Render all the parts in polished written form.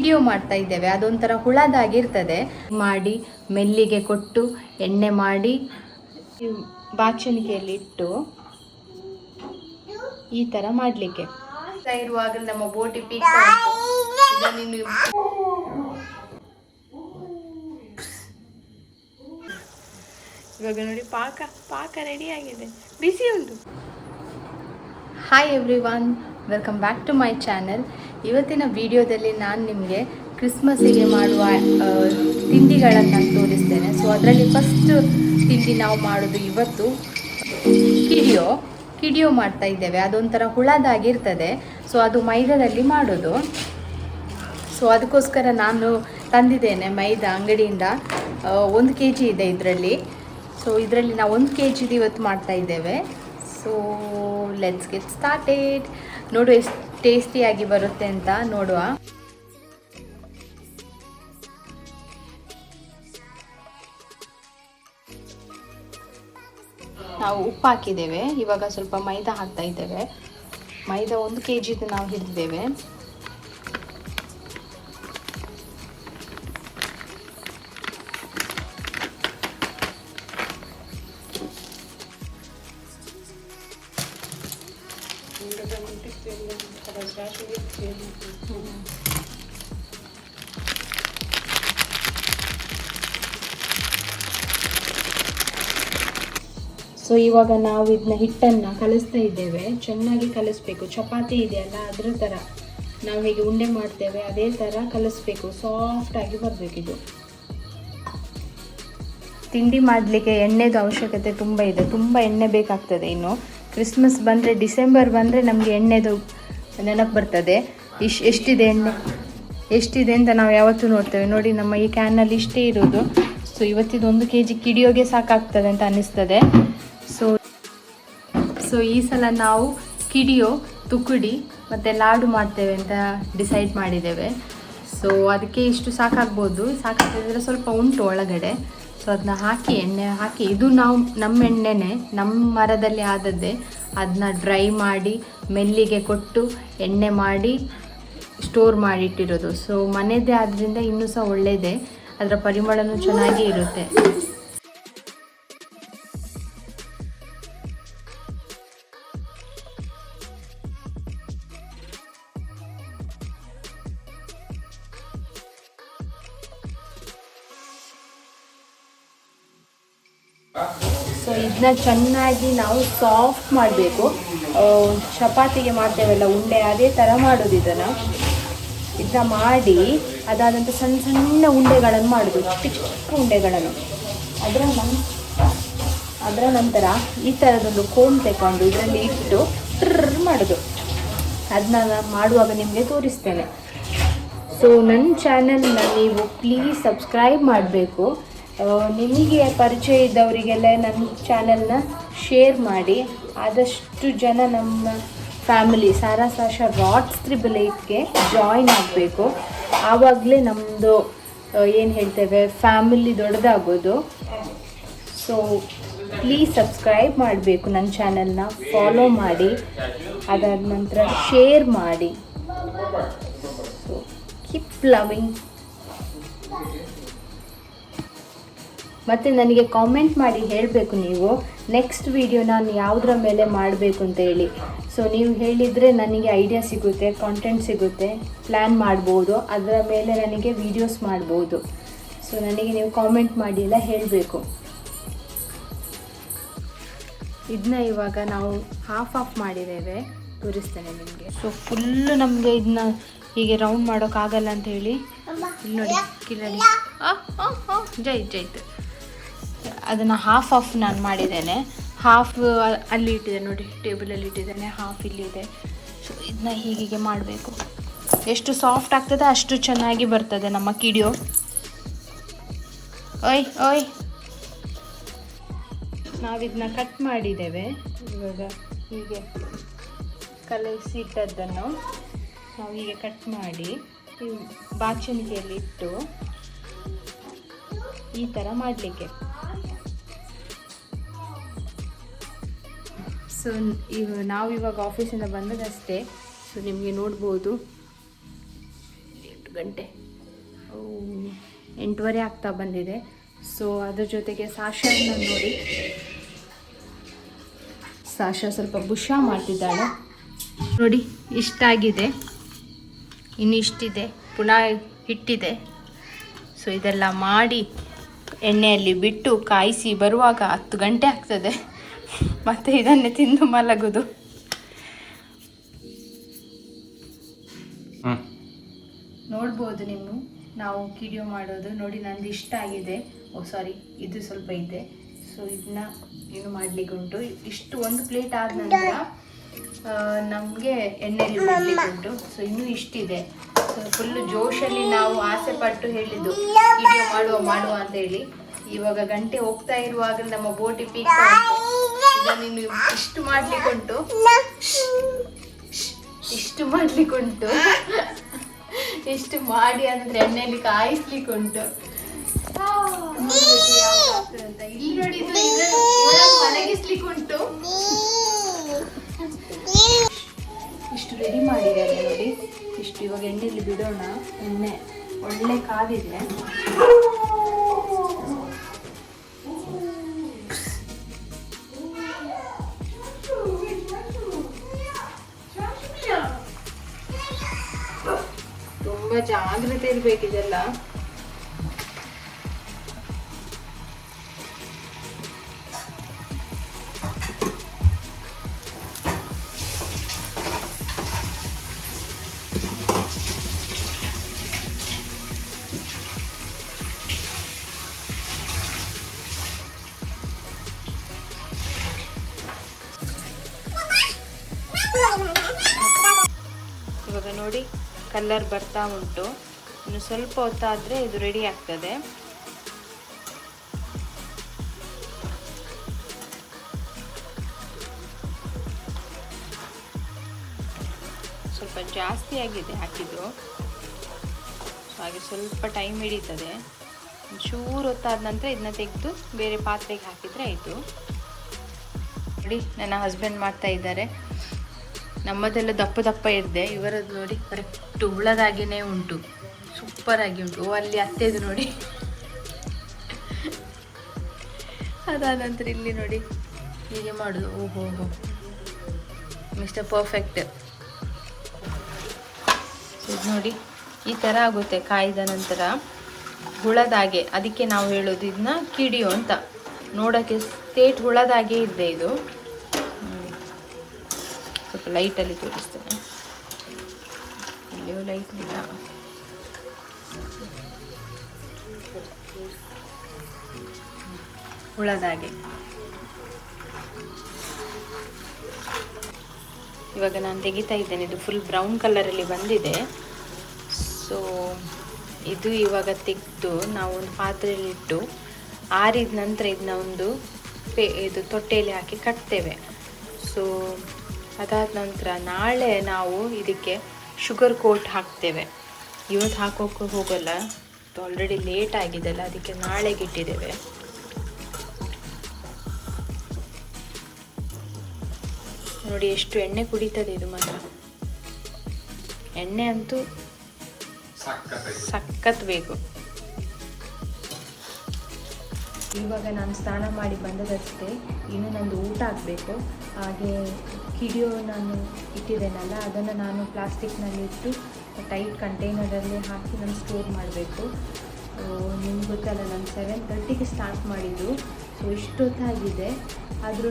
ಕಿಡಿಯೋ ಮಾಡ್ತಾ ಇದ್ದೇವೆ. ಅದೊಂಥರ ಹುಳದಾಗಿರ್ತದೆ. ಮಾಡಿ ಮೆಲ್ಲಿಗೆ ಕೊಟ್ಟು ಎಣ್ಣೆ ಮಾಡಿ ಬಾಚಣಿಗೆಯಲ್ಲಿ ಇಟ್ಟು ಈ ಥರ ಮಾಡಲಿಕ್ಕೆ ಇರುವಾಗ ನಮ್ಮ ಬೋಟಿ ಪೀಕ್ ಇವಾಗ ನೋಡಿ ಪಾಕ ರೆಡಿ ಆಗಿದೆ, ಬಿಸಿ ಉಂಟು. Hi everyone, welcome back to my channel. ಇವತ್ತಿನ ವಿಡಿಯೋದಲ್ಲಿ ನಾನು ನಿಮಗೆ ಕ್ರಿಸ್ಮಸ್ಸಿಗೆ ಮಾಡುವ ತಿಂಡಿಗಳನ್ನು ತೋರಿಸ್ತೇನೆ. ಸೊ ಅದರಲ್ಲಿ ಫಸ್ಟ್ ತಿಂಡಿ ನಾವು ಮಾಡೋದು ಇವತ್ತು ಕಿಡಿಯೋ ಮಾಡ್ತಾ ಇದ್ದೇವೆ. ಅದೊಂಥರ ಹುಳದಾಗಿರ್ತದೆ. ಸೊ ಅದು ಮೈದಾದಲ್ಲಿ ಮಾಡೋದು. ಸೊ ಅದಕ್ಕೋಸ್ಕರ ನಾನು ತಂದಿದ್ದೇನೆ ಮೈದಾ ಅಂಗಡಿಯಿಂದ. 1 kg ಇದೆ ಇದರಲ್ಲಿ. ಸೊ ಇದರಲ್ಲಿ ನಾವು 1 kg ಇವತ್ತು ಮಾಡ್ತಾ ಇದ್ದೇವೆ. So let's get started. ನೋಡುವ ಎಷ್ಟು ಟೇಸ್ಟಿಯಾಗಿ ಬರುತ್ತೆ ಅಂತ ನೋಡುವ. ನಾವು ಉಪ್ಪು ಹಾಕಿದ್ದೇವೆ. ಇವಾಗ ಸ್ವಲ್ಪ ಮೈದಾ ಹಾಕ್ತಾ ಇದ್ದೇವೆ. ಮೈದಾ 1 kg ನಾವು ಹಿಡಿದಿದ್ದೇವೆ. ಸೊ ಇವಾಗ ನಾವು ಇದನ್ನ ಹಿಟ್ಟನ್ನು ಕಲಿಸ್ತಾ ಇದ್ದೇವೆ. ಚೆನ್ನಾಗಿ ಕಲಿಸ್ಬೇಕು. ಚಪಾತಿ ಇದೆಯಲ್ಲ ಅದರ ಥರ ನಾವು ಹೇಗೆ ಉಂಡೆ ಮಾಡ್ತೇವೆ ಅದೇ ಥರ ಕಲಿಸ್ಬೇಕು. ಸಾಫ್ಟಾಗಿ ಬರಬೇಕಿದು. ತಿಂಡಿ ಮಾಡಲಿಕ್ಕೆ ಎಣ್ಣೆದು ಅವಶ್ಯಕತೆ ತುಂಬ ಇದೆ. ತುಂಬ ಎಣ್ಣೆ ಬೇಕಾಗ್ತದೆ. ಇನ್ನು ಕ್ರಿಸ್ಮಸ್ ಬಂದರೆ, ಡಿಸೆಂಬರ್ ಬಂದರೆ ನಮಗೆ ಎಣ್ಣೆದು ನೆನಪು ಬರ್ತದೆ. ಎಷ್ಟಿದೆ ಅಂತ ನಾವು ಯಾವತ್ತೂ ನೋಡ್ತೇವೆ. ನೋಡಿ, ನಮ್ಮ ಈ ಕ್ಯಾನಲ್ಲಿ ಇಷ್ಟೇ ಇರೋದು. ಸೊ ಇವತ್ತಿದು 1 kg ಕಿಡಿಯೋಗೆ ಸಾಕಾಗ್ತದೆ ಅಂತ ಅನ್ನಿಸ್ತದೆ. ಸೊ ಈ ಸಲ ನಾವು ಕಿಡಿಯೋ, ತುಕುಡಿ ಮತ್ತು ಲಾಡು ಮಾಡ್ತೇವೆ ಅಂತ ಡಿಸೈಡ್ ಮಾಡಿದ್ದೇವೆ. ಸೊ ಅದಕ್ಕೆ ಇಷ್ಟು ಸಾಕಾಗ್ಬೋದು. ಸಾಕಾಗ್ತದೆ, ಸ್ವಲ್ಪ ಉಂಟು ಒಳಗಡೆ. ಸೊ ಅದನ್ನ ಹಾಕಿ, ಎಣ್ಣೆ ಹಾಕಿ, ಇದು ನಮ್ಮ ಎಣ್ಣೆನೇ, ನಮ್ಮ ಮರದಲ್ಲಿ ಆದದ್ದೇ. ಅದನ್ನ ಡ್ರೈ ಮಾಡಿ ಮೆಲ್ಲಿಗೆ ಕೊಟ್ಟು ಎಣ್ಣೆ ಮಾಡಿ ಸ್ಟೋರ್ ಮಾಡಿಟ್ಟಿರೋದು. ಸೊ ಮನೆಯದೇ ಆದ್ದರಿಂದ ಇನ್ನೂ ಸಹ ಒಳ್ಳೆಯದೇ. ಅದರ ಪರಿಮಳನೂ ಚೆನ್ನಾಗಿ ಇರುತ್ತೆ. ಸೊ ಇದನ್ನ ಚೆನ್ನಾಗಿ ನಾವು ಸಾಫ್ಟ್ ಮಾಡಬೇಕು. ಚಪಾತಿಗೆ ಮಾಡ್ತೇವಲ್ಲ ಉಂಡೆ, ಅದೇ ಥರ ಮಾಡೋದು. ಇದನ್ನ ಮಾಡಿ ಅದಾದಂಥ ಸಣ್ಣ ಸಣ್ಣ ಉಂಡೆಗಳನ್ನು ಮಾಡೋದು, ಚಿಕ್ಕ ಉಂಡೆಗಳನ್ನು. ಅದರ ನಂತರ ಈ ಥರದೊಂದು ಕೋನ್ ತಗೊಂಡು ಇದರಲ್ಲಿ ಇಟ್ಟು ಮಾಡೋದು. ಅದನ್ನ ಮಾಡುವಾಗ ನಿಮಗೆ ತೋರಿಸ್ತೇನೆ. ಸೊ ನನ್ನ ಚಾನೆಲ್ನ ನೀವು ಪ್ಲೀಸ್ ಸಬ್ಸ್ಕ್ರೈಬ್ ಮಾಡಬೇಕು. ನಿಮಗೆ ಪರಿಚಯ ಇದ್ದವರಿಗೆಲ್ಲ ನನ್ನ ಚಾನೆಲ್ನ ಶೇರ್ ಮಾಡಿ. ಆದಷ್ಟು ಜನ ನಮ್ಮ ಫ್ಯಾಮಿಲಿ ಸಾರಾ ಸಾಶಾ ರಾಟ್ಸ್ 888ಗೆ ಜಾಯಿನ್ ಆಗಬೇಕು. ಆವಾಗಲೇ ನಮ್ಮದು ಏನು ಹೇಳ್ತೇವೆ, ಫ್ಯಾಮಿಲಿ ದೊಡ್ಡದಾಗೋದು. ಸೊ ಪ್ಲೀಸ್ ಸಬ್ಸ್ಕ್ರೈಬ್ ಮಾಡಬೇಕು, ನನ್ನ ಚಾನೆಲ್ನ ಫಾಲೋ ಮಾಡಿ, ಅದಾದ ನಂತರ ಶೇರ್ ಮಾಡಿ. So keep loving. ಮತ್ತು ನನಗೆ ಕಾಮೆಂಟ್ ಮಾಡಿ ಹೇಳಬೇಕು ನೀವು ನೆಕ್ಸ್ಟ್ ವಿಡಿಯೋ ನಾನು ಯಾವುದರ ಮೇಲೆ ಮಾಡಬೇಕು ಅಂತ ಹೇಳಿ. ಸೊ ನೀವು ಹೇಳಿದರೆ ನನಗೆ ಐಡಿಯಾ ಸಿಗುತ್ತೆ, ಕಾಂಟೆಂಟ್ ಸಿಗುತ್ತೆ, ಪ್ಲ್ಯಾನ್ ಮಾಡ್ಬೋದು. ಅದರ ಮೇಲೆ ನನಗೆ ವೀಡಿಯೋಸ್ ಮಾಡ್ಬೋದು. ಸೊ ನನಗೆ ನೀವು ಕಾಮೆಂಟ್ ಮಾಡಿ ಎಲ್ಲ ಹೇಳಬೇಕು. ಇದನ್ನ ಇವಾಗ ನಾವು ಹಾಫ್ ಮಾಡಿದ್ದೇವೆ, ತೋರಿಸ್ತೇನೆ ನಿಮಗೆ. ಸೊ ಫುಲ್ಲು ನಮಗೆ ಇದನ್ನ ಹೀಗೆ ರೌಂಡ್ ಮಾಡೋಕ್ಕಾಗಲ್ಲ ಅಂತ ಹೇಳಿ ಇಲ್ಲಿ ನೋಡಿ, ಕಿಲಡಿ ಜೈತು ಅದನ್ನು ಹಾಫ್ ನಾನು ಮಾಡಿದ್ದೇನೆ. ಹಾಫ್ ಅಲ್ಲಿ ಇಟ್ಟಿದ್ದೇನೆ ನೋಡಿ, ಟೇಬಲಲ್ಲಿ ಇಟ್ಟಿದ್ದೇನೆ. ಹಾಫ್ ಇಲ್ಲಿದೆ. ಸೊ ಇದನ್ನ ಹೀಗೆ ಮಾಡಬೇಕು. ಎಷ್ಟು ಸಾಫ್ಟ್ ಆಗ್ತದೆ ಅಷ್ಟು ಚೆನ್ನಾಗಿ ಬರ್ತದೆ ನಮ್ಮ ಕಿಡಿಯೋ. ಓಯ್ ನಾವಿದನ್ನ ಕಟ್ ಮಾಡಿದ್ದೇವೆ. ಇವಾಗ ಹೀಗೆ ಕಲಸಿಟ್ಟದ್ದನ್ನು ನಾವು ಹೀಗೆ ಕಟ್ ಮಾಡಿ ಬಾಚಣಿಗೆಯಲ್ಲಿ ಇಟ್ಟು ಈ ಥರ ಮಾಡಲಿಕ್ಕೆ. ಸೊ ನಾವಿವಾಗ ಆಫೀಸಿಂದ ಬಂದದಷ್ಟೇ. ಸೊ ನಿಮಗೆ ನೋಡ್ಬೋದು ಎಷ್ಟು ಗಂಟೆ 8:30 ಆಗ್ತಾ ಬಂದಿದೆ. ಸೊ ಅದ್ರ ಜೊತೆಗೆ ಸಾಶಾನ ನೋಡಿ, ಸಾಶಾ ಸ್ವಲ್ಪ ಬುಷ ಮಾಡ್ತಿದ್ದಾಳೆ ನೋಡಿ. ಇಷ್ಟಾಗಿದೆ, ಇನ್ನು ಇಷ್ಟಿದೆ, ಪುನಃ ಹಿಟ್ಟಿದೆ. ಸೊ ಇದೆಲ್ಲ ಮಾಡಿ ಎಣ್ಣೆಯಲ್ಲಿ ಬಿಟ್ಟು ಕಾಯಿಸಿ ಬರುವಾಗ 10 ಗಂಟೆ ಆಗ್ತದೆ. ಮತ್ತು ಇದನ್ನೇ ತಿಂದು ಮಲಗುದು. ನೋಡ್ಬೋದು ನೀವು ನಾವು ಕಿಡಿಯೋ ಮಾಡೋದು ನೋಡಿ. ನಂದು ಇಷ್ಟ ಆಗಿದೆ. ಸಾರಿ, ಇದು ಸ್ವಲ್ಪ ಇದೆ. ಸೊ ಇದನ್ನ ಏನು ಮಾಡ್ಲಿಕ್ಕೆ ಉಂಟು. ಇಷ್ಟು ಒಂದು ಪ್ಲೇಟ್ ಆದ ನಂತರ ನಮಗೆ ಎಣ್ಣೆಯಲ್ಲಿ ಬಿಡ್ಲಿಕ್ಕೆ ಉಂಟು. ಸೊ ಇನ್ನೂ ಇಷ್ಟಿದೆ. ಸೊ ಫುಲ್ಲು ಜೋಶಲ್ಲಿ ನಾವು ಆಸೆ ಪಟ್ಟು ಹೇಳಿದ್ದು ಕಿಡಿಯೋ ಮಾಡುವ ಅಂತ ಹೇಳಿ. ಇವಾಗ ಗಂಟೆ ಹೋಗ್ತಾ ಇರುವಾಗ ನಮ್ಮ ಬೋಟಿ ಪೀಕ್ ಇದನ್ನು ಇಷ್ಟು ಮಾಡ್ಲಿಕ್ಕುಂಟು, ಇಷ್ಟು ಮಾಡ್ಲಿಕ್ಕುಂಟು. ಇಷ್ಟು ಮಾಡಿ ಅಂದ್ರೆ ಎಣ್ಣೆಯಲ್ಲಿ ಕಾಯಿಸ್ಲಿಕ್ಕುಂಟು. ಇಲ್ಲಿ ನೋಡಿ, ಮಲಗಿಸ್ಲಿಕ್ಕುಂಟು. ಇಷ್ಟು ರೆಡಿ ಮಾಡಿದ್ದಾರೆ ನೋಡಿ. ಇಷ್ಟು ಇವಾಗ ಎಣ್ಣೆಯಲ್ಲಿ ಬಿಡೋಣ. ಎಣ್ಣೆ ಒಳ್ಳೆ ಕಾದಿದೆ. ತುಂಬಾ ಜಾಗ್ರತೆ ಇರ್ಬೇಕಿದೆಲ್ಲ. ಇವಾಗ ನೋಡಿ ಕಲರ್ ಬರ್ತಾ ಉಂಟು. ಇನ್ನು ಸ್ವಲ್ಪ ಹೊತ್ತಾದರೆ ಇದು ರೆಡಿ ಆಗ್ತದೆ. ಸ್ವಲ್ಪ ಜಾಸ್ತಿ ಆಗಿದೆ ಹಾಕಿದ್ದು, ಹಾಗೆ ಸ್ವಲ್ಪ ಟೈಮ್ ಹಿಡಿತದೆ. ಚೂರು ಹೊತ್ತಾದ ನಂತರ ಇದನ್ನ ತೆಗೆದು ಬೇರೆ ಪಾತ್ರೆಗೆ ಹಾಕಿದರೆ ಆಯಿತು. ನೋಡಿ ನನ್ನ ಹಸ್ಬೆಂಡ್ ಮಾಡ್ತಾ ಇದ್ದಾರೆ. ನಮ್ಮದೆಲ್ಲ ದಪ್ಪ ದಪ್ಪ ಇದ್ದೆ, ಇವರದ್ದು ನೋಡಿ ಕರೆಕ್ಟ್ ಹುಳದಾಗಿಯೇ ಉಂಟು, ಸೂಪರಾಗಿ ಉಂಟು. ಅಲ್ಲಿ ಅತ್ತೆದು ನೋಡಿ. ಅದಾದ ನಂತರ ಇಲ್ಲಿ ನೋಡಿ ಹೀಗೆ ಮಾಡೋದು. ಓಹೋ ಮಿಸ್ಟರ್ ಪರ್ಫೆಕ್ಟ್. ಇದು ನೋಡಿ ಈ ಥರ ಆಗುತ್ತೆ ಕಾಯ್ದ ನಂತರ ಹುಳದಾಗೆ. ಅದಕ್ಕೆ ನಾವು ಹೇಳೋದು ಇದನ್ನ ಕಿಡಿಯೋ ಅಂತ. ನೋಡೋಕ್ಕೆ ಸ್ಟೇಟ್ ಹುಳದಾಗೆ ಇದೆ ಇದು. ಸ್ವಲ್ಪ ಲೈಟಲ್ಲಿ ತೋರಿಸ್ತೇನೆ. ಇಲ್ಲಿಯೂ ಲೈಟ್ ಇಲ್ಲ. ಹುಳದಾಗೆ. ಇವಾಗ ನಾನು ತೆಗಿತಾ ಇದ್ದೇನೆ. ಇದು ಫುಲ್ ಬ್ರೌನ್ ಕಲರಲ್ಲಿ ಬಂದಿದೆ. ಸೊ ಇದು ಇವಾಗ ತೆಗೆದು ನಾವು ಒಂದು ಪಾತ್ರೆಯಲ್ಲಿ ಇಟ್ಟು ಆರಿದ ನಂತರ ಇದನ್ನ ಒಂದು ಇದು ತೊಟ್ಟೆಯಲ್ಲಿ ಹಾಕಿ ಕಟ್ತೇವೆ. ಸೊ ಅದಾದ ನಂತರ ನಾಳೆ ನಾವು ಇದಕ್ಕೆ ಶುಗರ್ ಕೋಟ್ ಹಾಕ್ತೇವೆ. ಇವತ್ತು ಹಾಕೋಕ್ಕೆ ಹೋಗಲ್ಲ, ಆಲ್ರೆಡಿ ಲೇಟ್ ಆಗಿದೆಲ್ಲ, ಅದಕ್ಕೆ ನಾಳೆಗೆ ಇಟ್ಟಿದ್ದೇವೆ. ನೋಡಿ ಎಷ್ಟು ಎಣ್ಣೆ ಕುಡಿತದೆ ಇದು ಮಾತ್ರ. ಎಣ್ಣೆ ಅಂತೂ ಸಖತ್ ಬೇಕು. ಇವಾಗ ನಾನು ಸ್ನಾನ ಮಾಡಿ ಬಂದದಷ್ಟೇ. ಇನ್ನು ನಂದು ಊಟ ಆಗಬೇಕು. ಹಾಗೆ ಕಿಡಿಯೋ ನಾನು ಇಟ್ಟಿದ್ದೇನಲ್ಲ, ಅದನ್ನು ನಾನು ಪ್ಲಾಸ್ಟಿಕ್ನಲ್ಲಿ ಇಟ್ಟು ಟೈಟ್ ಕಂಟೈನರಲ್ಲಿ ಹಾಕಿ ನಾನು ಸ್ಟೋರ್ ಮಾಡಬೇಕು. ನಿಮ್ಗೆ ಗೊತ್ತಲ್ಲ, ನಾನು 7:30ಗೆ ಸ್ಟಾರ್ಟ್ ಮಾಡಿದ್ದು. ಸೊ ಇಷ್ಟೊತ್ತಾಗಿದೆ. ಆದ್ರೂ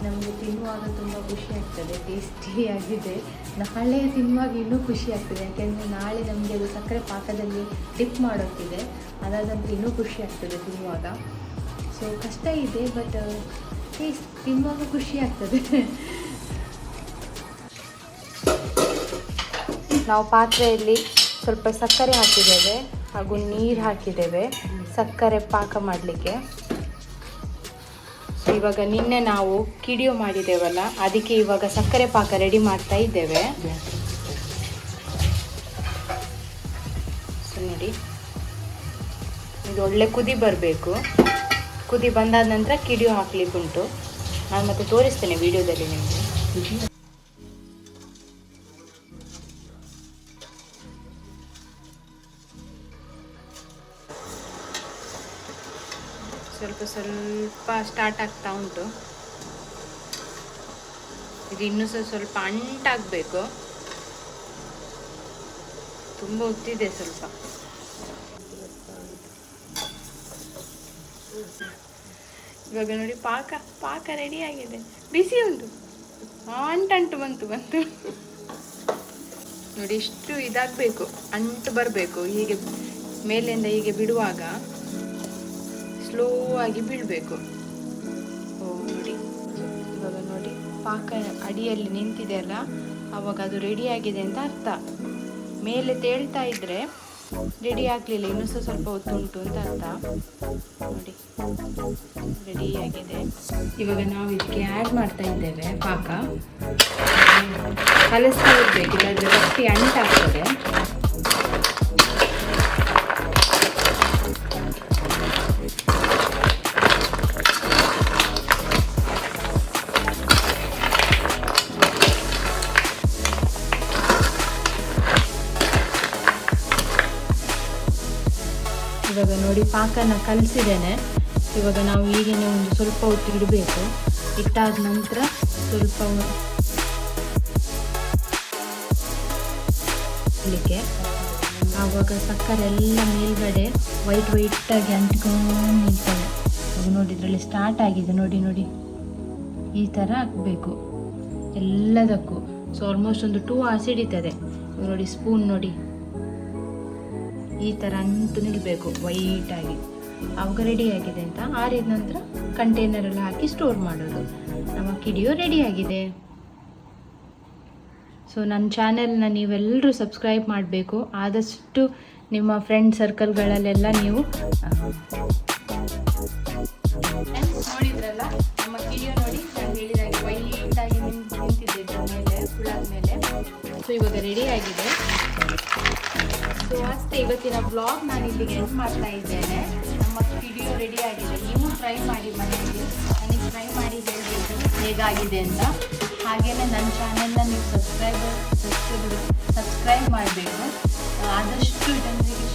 ನಮಗೆ ತಿನ್ನುವಾಗ ತುಂಬ ಖುಷಿ ಆಗ್ತದೆ, ಟೇಸ್ಟಿಯಾಗಿದೆ. ನಾಳೆ ತಿನ್ನುವಾಗ ಇನ್ನೂ ಖುಷಿ ಆಗ್ತದೆ, ಯಾಕೆಂದರೆ ನಾಳೆ ನಮಗೆ ಅದು ಸಕ್ಕರೆ ಪಾಕದಲ್ಲಿ ಡಿಪ್ ಮಾಡೋಕ್ಕಿದೆ. ಅದಾದಂತೂ ಇನ್ನೂ ಖುಷಿ ಆಗ್ತದೆ ತಿನ್ನುವಾಗ. ಸೊ ಕಷ್ಟ ಇದೆ, ಬಟ್ ಟೇಸ್ಟ್ ತಿನ್ನುವಾಗ ಖುಷಿ ಆಗ್ತದೆ. ನಾವು ಪಾತ್ರೆಯಲ್ಲಿ ಸ್ವಲ್ಪ ಸಕ್ಕರೆ ಹಾಕಿದ್ದೇವೆ ಹಾಗೂ ನೀರು ಹಾಕಿದ್ದೇವೆ ಸಕ್ಕರೆ ಪಾಕ ಮಾಡಲಿಕ್ಕೆ. ಇವಾಗ ನಿನ್ನೆ ನಾವು ಕಿಡಿಯೋ ಮಾಡಿದ್ದೇವಲ್ಲ, ಅದಕ್ಕೆ ಇವಾಗ ಸಕ್ಕರೆ ಪಾಕ ರೆಡಿ ಮಾಡ್ತಾ ಇದ್ದೇವೆ. ಸೊ ನೋಡಿ, ಇದು ಒಳ್ಳೆ ಕುದಿ ಬರಬೇಕು. ಕುದಿ ಬಂದಾದ ನಂತರ ಕಿಡಿಯೋ ಹಾಕ್ಲಿಕ್ಕುಂಟು. ನಾನು ಮತ್ತೆ ತೋರಿಸ್ತೇನೆ ವಿಡಿಯೋದಲ್ಲಿ ನಿಮಗೆ. ಸ್ವಲ್ಪ ಸ್ವಲ್ಪ ಸ್ಟಾರ್ಟ್ ಆಗ್ತಾ ಉಂಟು. ಇದು ಇನ್ನೂ ಸ್ವಲ್ಪ ಅಂಟಾಗಬೇಕು. ತುಂಬ ಉತ್ತಿದೆ ಸ್ವಲ್ಪ. ಇವಾಗ ನೋಡಿ ಪಾಕ ರೆಡಿ ಆಗಿದೆ. ಬಿಸಿ ಉಂಟು, ಅಂಟು ಬಂತು ನೋಡಿ. ಇಷ್ಟು ಇದಾಗಬೇಕು, ಅಂಟು ಬರಬೇಕು. ಹೀಗೆ ಮೇಲಿಂದ ಹೀಗೆ ಬಿಡುವಾಗ ಸ್ಲೋ ಆಗಿ ಬೀಳಬೇಕು. ನೋಡಿ ಇವಾಗ ನೋಡಿ ಪಾಕ ಅಡಿಯಲ್ಲಿ ನಿಂತಿದೆ ಅಲ್ಲ, ಆವಾಗ ಅದು ರೆಡಿ ಆಗಿದೆ ಅಂತ ಅರ್ಥ. ಮೇಲೆ ತೇಳ್ತಾ ಇದ್ರೆ ರೆಡಿ ಆಗಲಿಲ್ಲ, ಇನ್ನೂ ಸ್ವಲ್ಪ ಹೊತ್ತುಂಟು ಅಂತ ಅರ್ಥ. ನೋಡಿ ರೆಡಿ ಆಗಿದೆ. ಇವಾಗ ನಾವು ಇದಕ್ಕೆ ಆ್ಯಡ್ ಮಾಡ್ತಾ ಇದ್ದೇವೆ ಪಾಕ. ಕಲಿಸ್ತಾ ಇರಬೇಕು, ಇಲ್ಲಾಂದರೆ ಗಟ್ಟಿ ಅಂಟಾಗ್ತದೆ. ಇವಾಗ ನೋಡಿ ಪಾಕನ ಕಲಿಸಿದ್ದೇನೆ. ಇವಾಗ ನಾವು ಈಗೇನೆ ಒಂದು ಸ್ವಲ್ಪ ಹೊತ್ತು ಇಡಬೇಕು. ಇಟ್ಟಾದ ನಂತರ ಸ್ವಲ್ಪ ಇಡಲಿಕ್ಕೆ, ಆವಾಗ ಸಕ್ಕರೆ ಎಲ್ಲ ಮೇಲ್ಗಡೆ ವೈಟಾಗಿ ಅಂಟ್ಕೊಂಡು ನಿಲ್ತದೆ. ನೋಡಿ ಇದರಲ್ಲಿ ಸ್ಟಾರ್ಟ್ ಆಗಿದೆ. ನೋಡಿ ಈ ಥರ ಹಾಕಬೇಕು ಎಲ್ಲದಕ್ಕೂ. ಸೊ ಆಲ್ಮೋಸ್ಟ್ ಒಂದು 2 hours ಹಿಡಿತದೆ. ನೋಡಿ ಸ್ಪೂನ್ ನೋಡಿ ಈ ಥರ ಅಂಟು ನಿಲ್ಲಬೇಕು ವೈಟಾಗಿ. ಆವಾಗ ರೆಡಿ ಆಗಿದೆ ಅಂತ. ಆರಿದ ನಂತರ ಕಂಟೈನರಲ್ಲಿ ಹಾಕಿ ಸ್ಟೋರ್ ಮಾಡೋದು. ನಮ್ಮ ಕಿಡಿಯೋ ರೆಡಿಯಾಗಿದೆ. ಸೊ ನನ್ನ ಚಾನೆಲ್ನ ನೀವೆಲ್ಲರೂ ಸಬ್ಸ್ಕ್ರೈಬ್ ಮಾಡಬೇಕು. ಆದಷ್ಟು ನಿಮ್ಮ ಫ್ರೆಂಡ್ ಸರ್ಕಲ್ಗಳಲ್ಲೆಲ್ಲ ನೀವು ನೋಡಿದ್ರಲ್ಲ ನಮ್ಮ ಕಿಡಿಯೋ ನೋಡಿ, ನಾನು ಹೇಳಿದಾಗೆ ವೈಟಾಗಿ ನಿಂತಿದ್ದೆ ಮೇಲೆ ಫುಲ್ಲಾದ ಮೇಲೆ. ಸೊ ಇವಾಗ ರೆಡಿ ಆಗಿದೆ. ಸೊ ಅಷ್ಟೇ, ಇವತ್ತಿನ ಬ್ಲಾಗ್ ನಾನು ಇಲ್ಲಿಗೆ ಎಂಡ್ ಮಾಡ್ತಾ ಇದ್ದೇನೆ. ನಮ್ಮ ವಿಡಿಯೋ ರೆಡಿ ಆಗಿದೆ. ನೀವು ಟ್ರೈ ಮಾಡಿ ಮನೆಯಲ್ಲಿ. ನನಗೆ ಟ್ರೈ ಮಾಡಿ ಹೇಳಬೇಕು ಹೇಗಾಗಿದೆ ಅಂತ. ಹಾಗೆಯೇ ನನ್ನ ಚಾನೆಲ್ನ ನೀವು ಸಬ್ಸ್ಕ್ರೈಬ್ ಮಾಡಬೇಕು. ಆದಷ್ಟು ಜನರಿಗೆ